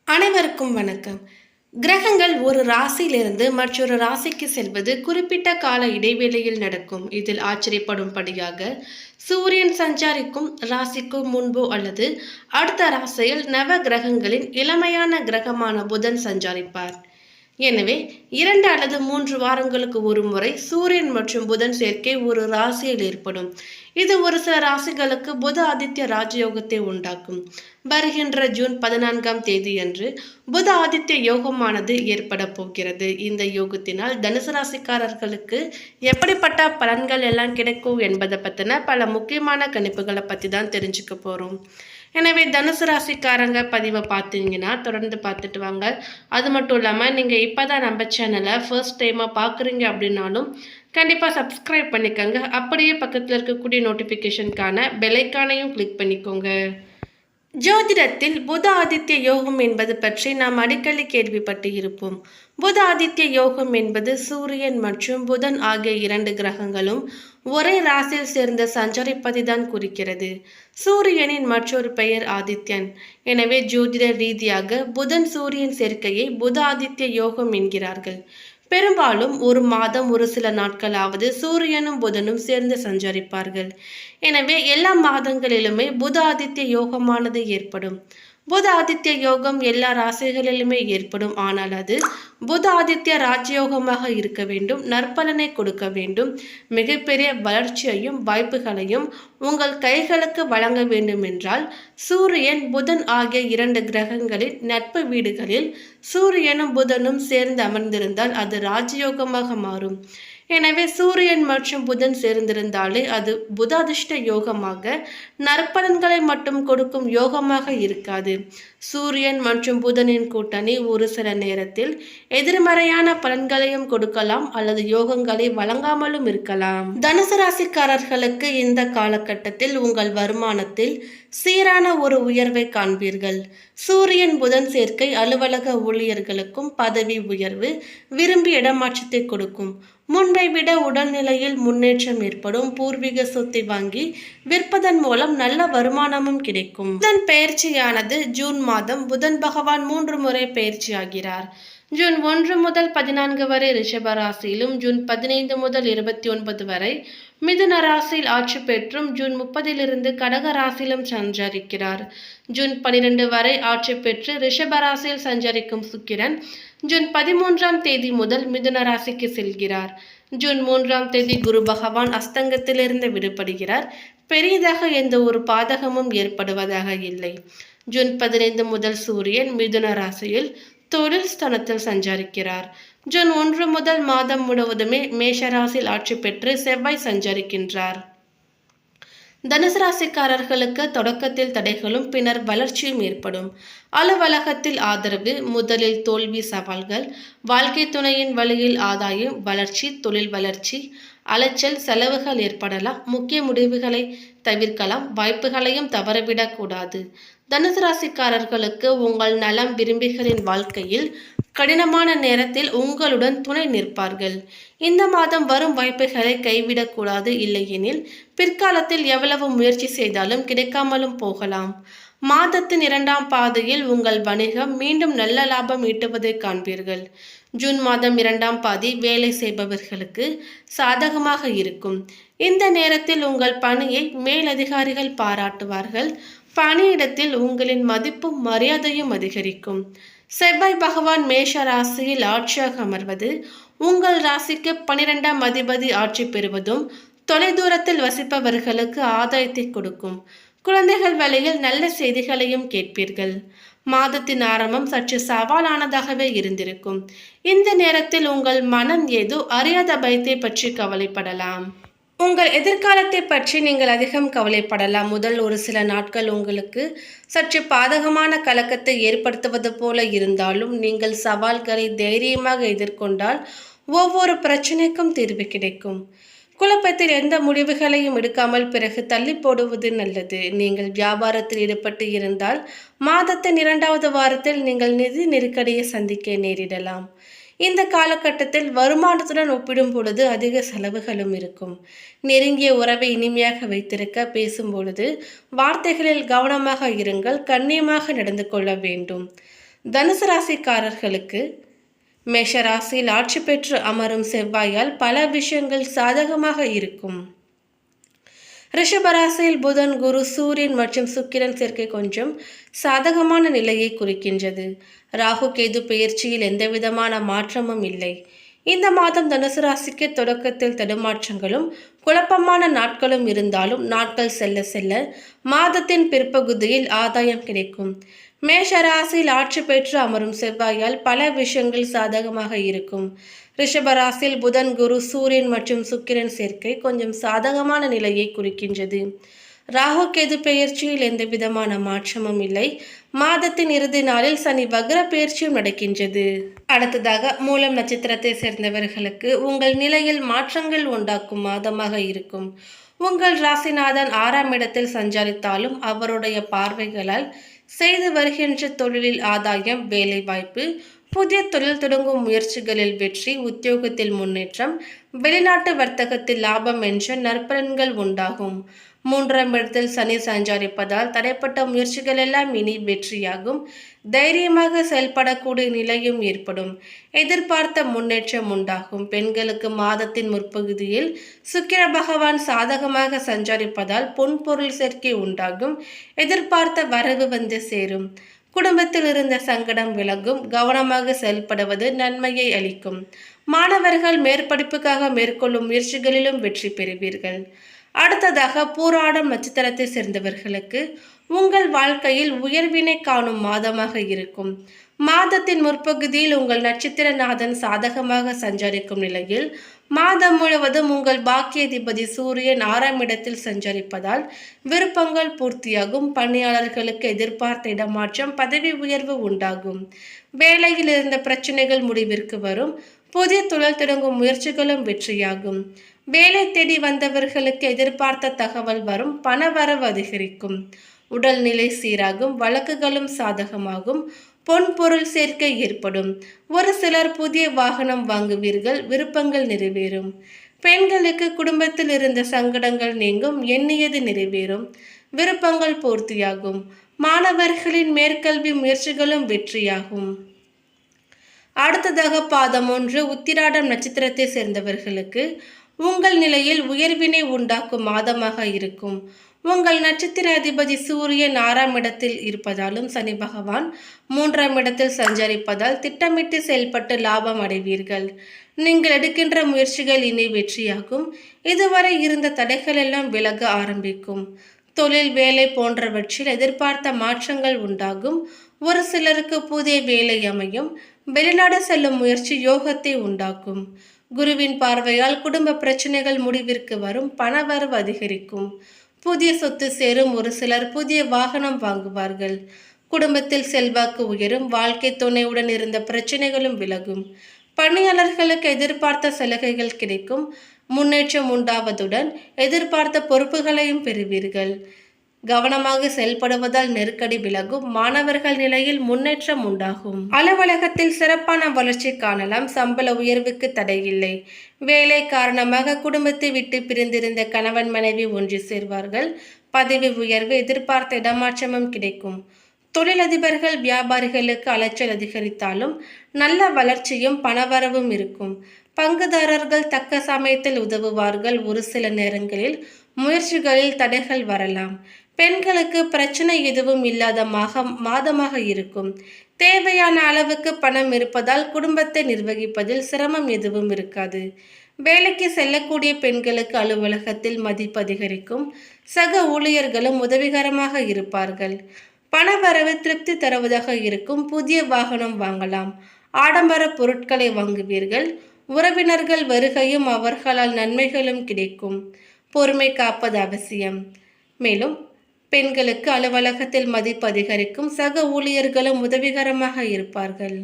அனைவருக்கும் வணக்கம். கிரகங்கள் ஒரு ராசியிலிருந்து மற்றொரு ராசிக்கு செல்வது குறிப்பிட்ட கால இடைவெளியில் நடக்கும். இதில் ஆச்சரியப்படும்படியாக சூரியன் சஞ்சாரிக்கும் ராசிக்கு முன்போ அல்லது அடுத்த ராசியில் நவ கிரகங்களின் இளமையான கிரகமான புதன் சஞ்சாரிப்பார். எனவே 2 அல்லது 3 வாரங்களுக்கு ஒரு முறை சூரியன் மற்றும் புதன் சேர்க்கை ஒரு ராசியில் ஏற்படும். இது ஒரு சில ராசிகளுக்கு புத ஆதித்ய ராஜயோகத்தை உண்டாக்கும். வருகின்ற ஜூன் 14ஆம் தேதியன்று புத ஆதித்ய யோகமானது ஏற்பட போகிறது. இந்த யோகத்தினால் தனுசு ராசிக்காரர்களுக்கு எப்படிப்பட்ட பலன்கள் எல்லாம் கிடைக்கும் என்பதை பற்றின பல முக்கியமான கணிப்புகளை பற்றி தான் தெரிஞ்சுக்க போகிறோம். எனவே தனுசு ராசிக்காரங்க பதிவை பார்த்தீங்கன்னா தொடர்ந்து பார்த்துட்டு வாங்க. அது மட்டும் இல்லாமல் நீங்கள் இப்போ தான் நம்ம சேனலை ஃபர்ஸ்ட் டைமாக பார்க்குறீங்க அப்படின்னாலும் கண்டிப்பாக சப்ஸ்கிரைப் பண்ணிக்கோங்க. அப்படியே பக்கத்தில் இருக்கக்கூடிய நோட்டிஃபிகேஷனுக்கான பெல்லைக்கானையும் கிளிக் பண்ணிக்கோங்க. ஜோதிடத்தில் புத ஆதித்ய யோகம் என்பது பற்றி நாம் அடிக்கடி கேள்விப்பட்டு இருப்போம். புத ஆதித்ய யோகம் என்பது சூரியன் மற்றும் புதன் ஆகிய 2 கிரகங்களும் ஒரே ராசியில் சேர்ந்த சஞ்சரிப்பதை தான் குறிக்கிறது. சூரியனின் மற்றொரு பெயர் ஆதித்யன். எனவே ஜோதிட ரீதியாக புதன் சூரியன் சேர்க்கையை புத ஆதித்ய யோகம் என்கிறார்கள். பெரும்பாலும் ஒரு மாதம் ஒரு சில நாட்களாவது சூரியனும் புதனும் சேர்ந்து சஞ்சரிப்பார்கள். எனவே எல்லா மாதங்களிலுமே புத ஆதித்ய யோகமானது ஏற்படும். புத ஆதித்ய யோகம் எல்லா ராசிகளிலுமே ஏற்படும். ஆனால் அது புத ஆதித்ய ராஜயோகமாக இருக்க வேண்டும், நற்பலனை கொடுக்க வேண்டும், மிகப்பெரிய வளர்ச்சியையும் வாய்ப்புகளையும் உங்கள் கைகளுக்கு வழங்க வேண்டும் என்றால் சூரியன் புதன் ஆகிய 2 கிரகங்களின் நட்பு வீடுகளில் சூரியனும் புதனும் சேர்ந்து அமர்ந்திருந்தால் அது ராஜயோகமாக மாறும். எனவே சூரியன் மற்றும் புதன் சேர்ந்திருந்தாலே அது புதாதிஷ்ட யோகமாக நற்பலன்களை மட்டும் கொடுக்கும் யோகமாக இருக்காது. சூரியன் மற்றும் புதனின் கூட்டணி ஒரு சில நேரத்தில் எதிர்மறையான பலன்களையும் கொடுக்கலாம் அல்லது யோகங்களை வழங்காமலும் இருக்கலாம். தனுசு ராசிக்காரர்களுக்கு இந்த காலகட்டத்தில் உங்கள் வருமானத்தில் சீரான ஒரு உயர்வை காண்பீர்கள். சூரியன் புதன் சேர்க்கை அலுவலக ஊழியர்களுக்கும் பதவி உயர்வு, விரும்பி இடமாற்றத்தை கொடுக்கும். முன்பை விட உடல்நிலையில் முன்னேற்றம் ஏற்படும். பூர்வீக சொத்தை வாங்கி விற்பதன் மூலம் நல்ல வருமானமும் கிடைக்கும். புதன் பெயர்ச்சியானது ஜூன் மாதம் புதன் பகவான் 3 முறை பெயர்ச்சியாகிறார். ஜூன் 1 முதல் 14 வரை ரிஷப ராசியிலும், ஜூன் 15 முதல் 29 வரை மிதுன ராசியில் ஆட்சி பெற்றும், ஜூன் 30 கடக ராசியிலும் சஞ்சரிக்கிறார். ஜூன் 12 வரை ஆட்சி பெற்று ரிஷப ராசியில் சஞ்சரிக்கும் சுக்கிரன் ஜூன் 13ஆம் தேதி முதல் மிதுன ராசிக்கு செல்கிறார். ஜூன் 3ஆம் தேதி குரு பகவான் அஸ்தங்கத்திலிருந்து விடுபடுகிறார். பெரியதாக எந்த ஒரு பாதகமும் ஏற்படுவதாக இல்லை. ஜூன் 15 முதல் சூரியன் மிதுன ராசியில் தொழில் ஸ்தானத்தில் சஞ்சரிக்கிறார். ஜூன் 1 முதல் மாதம் முழுவதுமே மேஷராசியில் ஆட்சி பெற்று செவ்வாய் சஞ்சரிக்கின்றார். தனுசு ராசிக்காரர்களுக்கு தொடக்கத்தில் தடைகளும் பின்னர் வளர்ச்சியும் ஏற்படும். அலுவலகத்தில் ஆதரவு, முதலில் தோல்வி, சவால்கள், வாழ்க்கை துணையின் வழியில் ஆதாயம், வளர்ச்சி, தொழில் வளர்ச்சி, அலைச்சல், செலவுகள் ஏற்படலாம். முக்கிய முடிவுகளை தவிர்க்கலாம். வாய்ப்புகளையும் தவறவிடக்கூடாது. தனுசு ராசிக்காரர்களுக்கு உங்கள் நலம் விரும்பிகளின் வாழ்க்கையில் கடினமான நேரத்தில் உங்களுடன் துணை நிற்பார்கள். இந்த மாதம் வரும் வாய்ப்புகளை கைவிடக்கூடாது. இல்லையெனில் பிற்காலத்தில் எவ்வளவு முயற்சி செய்தாலும் கிடைக்காமலும் போகலாம். மாதத்தின் 2ஆம் பாதியில் உங்கள் வணிகம் மீண்டும் நல்ல லாபம் ஈட்டுவதை காண்பீர்கள். ஜூன் மாதம் 2ஆம் பாதி வேலை செய்பவர்களுக்கு சாதகமாக இருக்கும். இந்த நேரத்தில் உங்கள் பணியை மேலதிகாரிகள் பாராட்டுவார்கள். பணியிடத்தில் உங்களின் மதிப்பும் மரியாதையும் அதிகரிக்கும். செவ்வாய் பகவான் மேஷ ராசியில் ஆட்சியாக அமர்வது, உங்கள் ராசிக்கு 12ஆம் அதிபதி ஆட்சி பெறுவதும் தொலைதூரத்தில் வசிப்பவர்களுக்கு ஆதாயத்தை கொடுக்கும். குழந்தைகள் வழியில் நல்ல செய்திகளையும் கேட்பீர்கள். மாதத்தின் ஆரம்பம் சற்று சவாலானதாகவே இருந்திருக்கும். இந்த நேரத்தில் உங்கள் மனம் ஏதோ அறியாத பயத்தை பற்றி கவலைப்படலாம். உங்கள் எதிர்காலத்தை பற்றி நீங்கள் அதிகம் கவலைப்படலாம். முதல் ஒரு சில நாட்கள் உங்களுக்கு சற்று பாதகமான கலக்கத்தை ஏற்படுத்துவது போல இருந்தாலும் நீங்கள் சவால்களை தைரியமாக எதிர்கொண்டால் ஒவ்வொரு பிரச்சனைக்கும் தீர்வு கிடைக்கும். குழப்பத்தில் எந்த முடிவுகளையும் எடுக்காமல் பிறகு தள்ளி போடுவது நல்லது. நீங்கள் வியாபாரத்தில் ஈடுபட்டு இருந்தால் மாதத்தின் 2வது வாரத்தில் நீங்கள் நிதி நெருக்கடியை சந்திக்க நேரிடலாம். இந்த காலகட்டத்தில் வருமானத்துடன் ஒப்பிடும் பொழுது அதிக செலவுகளும் இருக்கும். நெருங்கிய உறவை இனிமையாக வைத்திருக்க பேசும் பொழுது வார்த்தைகளில் கவனமாக இருங்கள். கண்ணியமாக நடந்து கொள்ள வேண்டும். தனுசு ராசிக்காரர்களுக்கு மேஷ ராசியில் ஆட்சி பெற்று அமரும் செவ்வாயால் பல விஷயங்கள் சாதகமாக இருக்கும். ரிஷபராசியில் புதன், குரு, சூரியன் மற்றும் சுக்கிரன் சேர்க்கை கொஞ்சம் சாதகமான நிலையை குறிக்கின்றது. ராகு கேது பெயர்ச்சியில் எந்தவிதமான மாற்றமும் இல்லை. இந்த மாதம் தனுசு ராசிக்கு தொடக்கத்தில் தடுமாற்றங்களும் குழப்பமான நாட்களும் இருந்தாலும் நாட்கள் செல்ல செல்ல மாதத்தின் பிற்பகுதியில் ஆதாயம் கிடைக்கும். மேஷ ராசியில் ஆட்சி பெற்று அமரும் செவ்வாயால் பல விஷயங்கள் சாதகமாக இருக்கும். ரிஷபராசியில் புதன், குரு, சூரியன் மற்றும் சுக்கிரன் சேர்க்கை கொஞ்சம் சாதகமான நிலையை குறிக்கின்றது. ராகு கேது பெயர்ச்சியில் எந்த விதமான மாற்றமும் இல்லை. மாதத்தின் இறுதி நாளில் சனி வக்ர பெயர்ச்சியும் நடக்கின்றது. அடுத்ததாக மூலம் நட்சத்திரத்தை சேர்ந்தவர்களுக்கு உங்கள் நிலையில் மாற்றங்கள் உண்டாக்கும் மாதமாக இருக்கும். உங்கள் ராசிநாதன் 6ஆம் இடத்தில் சஞ்சரித்தாலும் அவருடைய பார்வைகளால் செய்து வருகின்ற தொழிலில் ஆதாயம், வேலை வாய்ப்பு, புதிய தொழில் தொடங்கும் முயற்சிகளில் வெற்றி, உத்தியோகத்தில் முன்னேற்றம், வெளிநாட்டு வர்த்தகத்தில் லாபம் என்ற நற்பலன்கள் உண்டாகும். 3ஆம் இடத்தில் சனி சஞ்சரிப்பதால் தடைப்பட்ட முயற்சிகள் எல்லாம் இனி வெற்றியாகும். தைரியமாக செயல்படக்கூடிய நிலையும் ஏற்படும். எதிர்பார்த்த முன்னேற்றம் உண்டாகும். பெண்களுக்கு மாதத்தின் முற்பகுதியில் சுக்கிர பகவான் சாதகமாக சஞ்சரிப்பதால் பொன்பொருள் சேர்க்கை உண்டாகும். எதிர்பார்த்த வரவு வந்து சேரும். குடும்பத்தில் இருந்த சங்கடம் விலகும். கவனமாக செயல்படுவது நன்மையை அளிக்கும். மாணவர்கள் மேற்படிப்புக்காக மேற்கொள்ளும் முயற்சிகளிலும் வெற்றி பெறுவீர்கள். அடுத்ததாக பூராடம் நட்சத்திரத்தை சேர்ந்தவர்களுக்கு உங்கள் வாழ்க்கையில் உயர்வினை காணும் மாதமாக இருக்கும். மாதத்தின் முற்பகுதியில் உங்கள் நட்சத்திரநாதன் சாதகமாக சஞ்சரிக்கும் நிலையில் மாதம் முழுவதும் உங்கள் பாக்கியாதிபதி சூரியன் 6ஆம் இடத்தில் சஞ்சரிப்பதால் விருப்பங்கள் பூர்த்தியாகும். பணியாளர்களுக்கு எதிர்பார்த்த இடமாற்றம், பதவி உயர்வு உண்டாகும். வேலையில் இருந்த பிரச்சனைகள் முடிவிற்கு வரும். புதிய தொழில் தொடங்கும் முயற்சிகளும் வெற்றியாகும். வேலை தேடி வந்தவர்களுக்கு எதிர்பார்த்த தகவல் வரும். பணவரவு அதிகரிக்கும். உடல்நிலை சீராகும். வழக்குகளும் சாதகமாகும். பொன் பொருள் சேர்க்கை ஏற்படும். ஒரு சிலர் புதிய வாகனம் வாங்குவீர்கள். விருப்பங்கள் நிறைவேறும். பெண்களுக்கு குடும்பத்தில் இருந்த சங்கடங்கள் நீங்கும். எண்ணியது நிறைவேறும். விருப்பங்கள் பூர்த்தியாகும். மாணவர்களின் மேற்கல்வி முயற்சிகளும் வெற்றியாகும். அடுத்ததாக பாதம் 1 உத்திராடம் நட்சத்திரத்தை சேர்ந்தவர்களுக்கு உங்கள் நிலையில் உயர்வினை உண்டாக்கும் மாதமாக இருக்கும். உங்கள் நட்சத்திர அதிபதி சூரியன் 6ஆம் இடத்தில் இருப்பதாலும் சனி பகவான் 3ஆம் இடத்தில் சஞ்சரிப்பதால் திட்டமிட்டு செயல்பட்டு லாபம் அடைவீர்கள். நீங்கள் எடுக்கின்ற முயற்சிகள் இனி வெற்றியாகும். இதுவரை இருந்த தடைகள் எல்லாம் விலக ஆரம்பிக்கும். தொழில், வேலை போன்றவற்றில் எதிர்பார்த்த மாற்றங்கள் உண்டாகும். ஒரு சிலருக்கு புதிய வேலை அமையும். வெளிநாடு செல்லும் முயற்சி யோகத்தை உண்டாக்கும். குருவின் பார்வையால் குடும்ப பிரச்சனைகள் முடிவிற்கு வரும். பணவரவு அதிகரிக்கும். புதிய சொத்து சேரும். ஒரு சிலர் புதிய வாகனம் வாங்குவார்கள். குடும்பத்தில் செல்வாக்கு உயரும். வாழ்க்கை துணையுடன் இருந்த பிரச்சனைகளும் விலகும். பணியாளர்களுக்கு எதிர்பார்த்த சலுகைகள் கிடைக்கும். முன்னேற்றம் உண்டாவதுடன் எதிர்பார்த்த பொறுப்புகளையும் பெறுவீர்கள். கவனமாக செயல்படுவதால் நெருக்கடி விலகும். மாணவர்கள் நிலையில் முன்னேற்றம் உண்டாகும். அலுவலகத்தில் சிறப்பான வளர்ச்சி காணலாம். சம்பள உயர்வுக்கு தடையில்லை. வேலை காரணமாக குடும்பத்தை விட்டு பிரிந்திருந்த கணவன் மனைவி ஒன்று சேர்வார்கள். பதவி உயர்வு, எதிர்பார்த்த இடமாற்றமும் கிடைக்கும். தொழிலதிபர்கள், வியாபாரிகளுக்கு அலைச்சல் அதிகரித்தாலும் நல்ல வளர்ச்சியும் பணவரவும் இருக்கும். பங்குதாரர்கள் தக்க சமயத்தில் உதவுவார்கள். ஒரு சில நேரங்களில் முயற்சிகளில் தடைகள் வரலாம். பெண்களுக்கு பிரச்சனை எதுவும் இல்லாத மாதமாக இருக்கும். தேவையான அளவுக்கு பணம் இருப்பதால் குடும்பத்தை நிர்வகிப்பதில் சிரமம் எதுவும் இருக்காது. வேலைக்கு செல்லக்கூடிய பெண்களுக்கு அலுவலகத்தில் மதிப்பு அதிகரிக்கும். சக ஊழியர்களும் உதவிகரமாக இருப்பார்கள். பணவரவு திருப்தி தருவதாக இருக்கும். புதிய வாகனம் வாங்கலாம். ஆடம்பர பொருட்களை வாங்குவீர்கள். உறவினர்கள் வருகையும் அவர்களால் நன்மைகளும் கிடைக்கும். பொறுமை காப்பது அவசியம். மேலும் பெண்களுக்கு அலுவலகத்தில் மதிப்பு அதிகரிக்கும். சக ஊழியர்களும் உதவிகரமாக இருப்பார்கள்.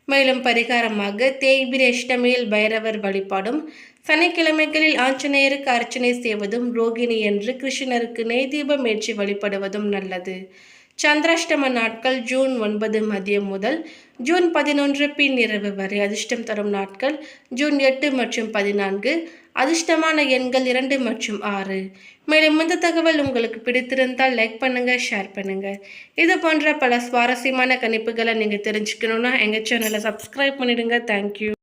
மேலும் பரிகாரமாக தேய்பிரை அஷ்டமியில் பைரவர் வழிபாடும், சனிக்கிழமைகளில் ஆஞ்சநேயருக்கு அர்ச்சனை செய்வதும், ரோகிணி என்று கிருஷ்ணருக்கு நெய் தீபம் ஏற்றி வழிபடுவதும் நல்லது. சந்திராஷ்டம நாட்கள் ஜூன் 9 மதியம் முதல் ஜூன் 11 பின்னிரவு வரை. அதிர்ஷ்டம் தரும் நாட்கள் ஜூன் 8 மற்றும் 14. அதிர்ஷ்டமான எண்கள் 2 மற்றும் 6. மேலும் இந்த தகவல் உங்களுக்கு பிடித்திருந்தால் லைக் பண்ணுங்க, ஷேர் பண்ணுங்க. இது போன்ற பல சுவாரஸ்யமான கணிப்புகளை நீங்க தெரிஞ்சுக்கணும்னா எங்க சேனலை சப்ஸ்கிரைப் பண்ணிடுங்க. தேங்க்யூ.